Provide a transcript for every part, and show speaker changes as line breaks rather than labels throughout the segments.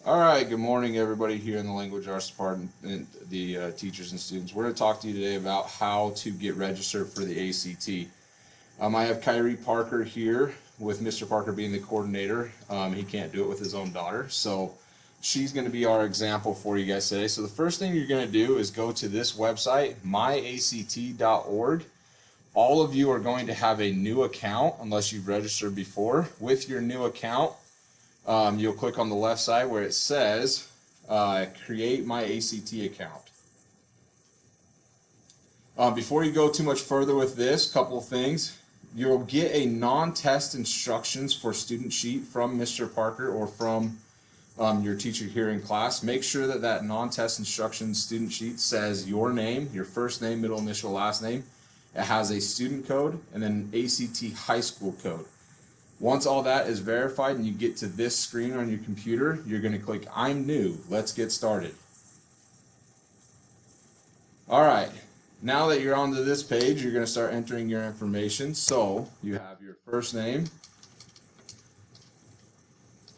All right, good morning, everybody here in the Language Arts Department, the teachers and students. We're going to talk to you today about how to get registered for the ACT. I have Kyrie Parker here, with Mr. Parker being the coordinator. He can't do it with his own daughter, so she's going to be our example for you guys today. So the first thing you're going to do is go to this website, myact.org. All of you are going to have a new account unless you've registered before. With your new account, you'll click on the left side where it says create my ACT account. Before you go too much further with this, couple of things. You'll get a non-test instructions for student sheet from Mr. Parker or from your teacher here in class. Make sure that that non-test instructions student sheet says your name, your first name, middle initial, last name. It has a student code and then an ACT high school code. Once all that is verified and you get to this screen on your computer, you're going to click I'm new. Let's get started. All right. Now that you're onto this page, you're going to start entering your information. So you have your first name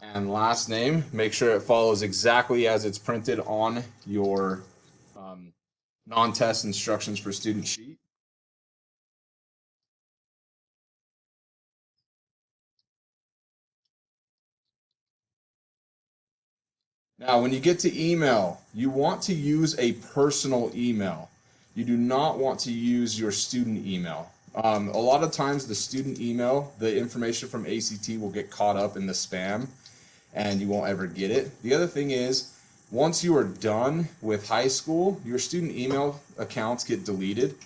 and last name. Make sure it follows exactly as it's printed on your non-test instructions for student sheet. Now, when you get to email, you want to use a personal email. You do not want to use your student email. A lot of times the student email, the information from ACT will get caught up in the spam and you won't ever get it. The other thing is, once you are done with high school, your student email accounts get deleted.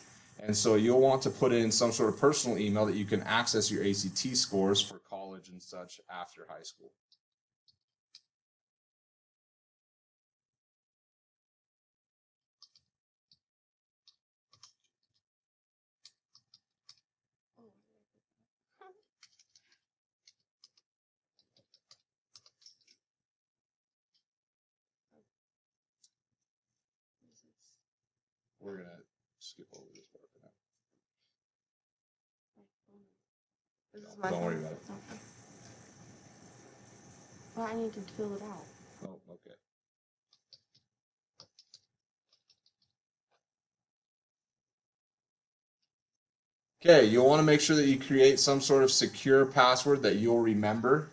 And so you'll want to put in some sort of personal email that you can access your ACT scores for college and such after high school. We're going to skip over this part for now. Don't worry about it.
Well, I need to fill it out.
Oh, okay. Okay, you'll want to make sure that you create some sort of secure password that you'll remember.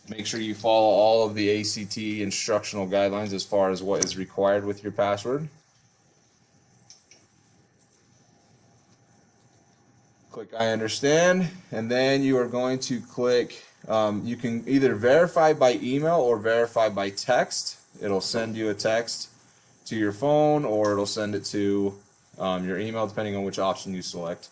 Make sure you follow all of the ACT instructional guidelines as far as what is required with your password. Click I understand, and then you are going to click, you can either verify by email or verify by text. It'll send you a text to your phone or it'll send it to your email depending on which option you select.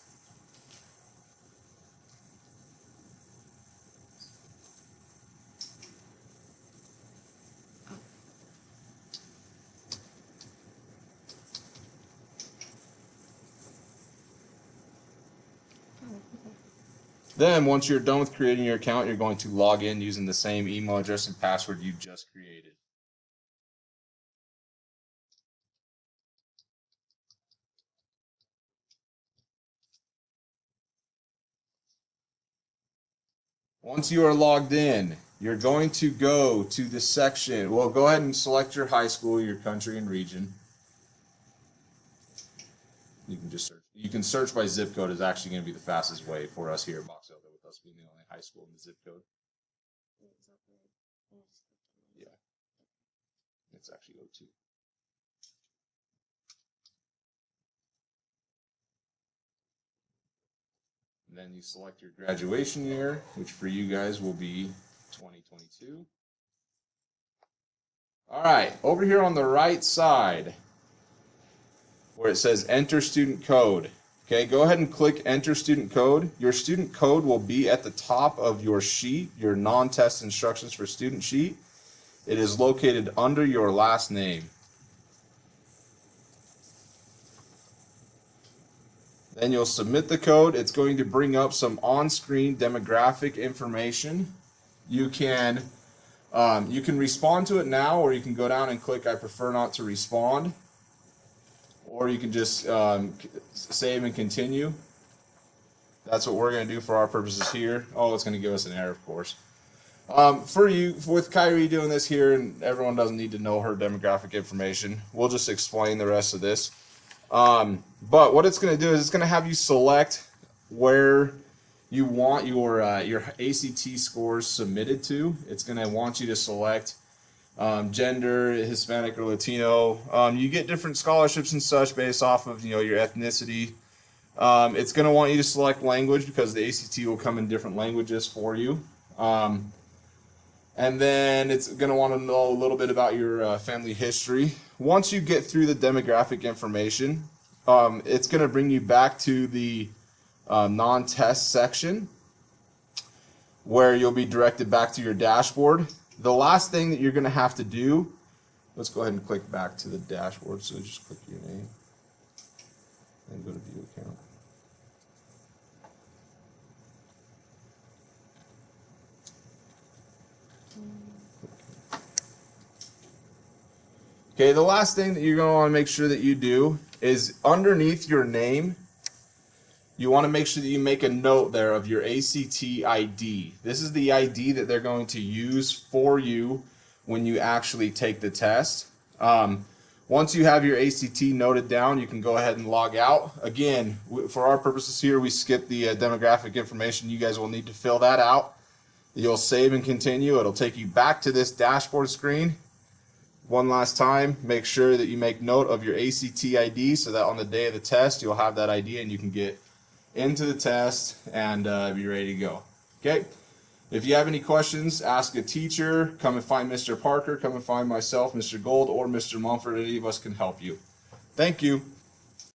Then, once you're done with creating your account, you're going to log in using the same email address and password you just created. Once you are logged in, you're going to go to the section. Well, go ahead and select your high school, your country, and region. You can just search. You can search by zip code. Is actually going to be the fastest way for us here at Box Elder, with us being the only high school in the zip code. Yeah, it's actually 02. And then you select your graduation year, which for you guys will be 2022. All right, over here on the right side, where it says enter student code. Okay, go ahead and click enter student code. Your student code will be at the top of your sheet, your non-test instructions for student sheet. It is located under your last name. Then you'll submit the code. It's going to bring up some on-screen demographic information. You can respond to it now, or you can go down and click I prefer not to respond. Or you can just save and continue. That's what we're going to do for our purposes here. Oh, it's going to give us an error, of course. For you, with Kyrie doing this here, and everyone doesn't need to know her demographic information, we'll just explain the rest of this. But what it's going to do is it's going to have you select where you want your ACT scores submitted to. It's going to want you to select gender, Hispanic or Latino. You get different scholarships and such based off of your ethnicity. It's going to want you to select language because the ACT will come in different languages for you. And then it's going to want to know a little bit about your family history. Once you get through the demographic information, it's going to bring you back to the non-test section where you'll be directed back to your dashboard. The last thing that you're going to have to do, let's go ahead and click back to the dashboard. So just click your name and go to view account. Okay, the last thing that you're going to want to make sure that you do is underneath your name, you want to make sure that you make a note there of your ACT ID. This is the ID that they're going to use for you when you actually take the test. Once you have your ACT noted down, you can go ahead and log out. Again, for our purposes here, we skip the demographic information. You guys will need to fill that out. You'll save and continue. It'll take you back to this dashboard screen. One last time, make sure that you make note of your ACT ID so that on the day of the test, you'll have that ID and you can get into the test and be ready to go. Okay? If you have any questions, ask a teacher. Come and find Mr. Parker. Come and find myself, Mr. Gold, or Mr. Mumford. Any of us can help you. Thank you.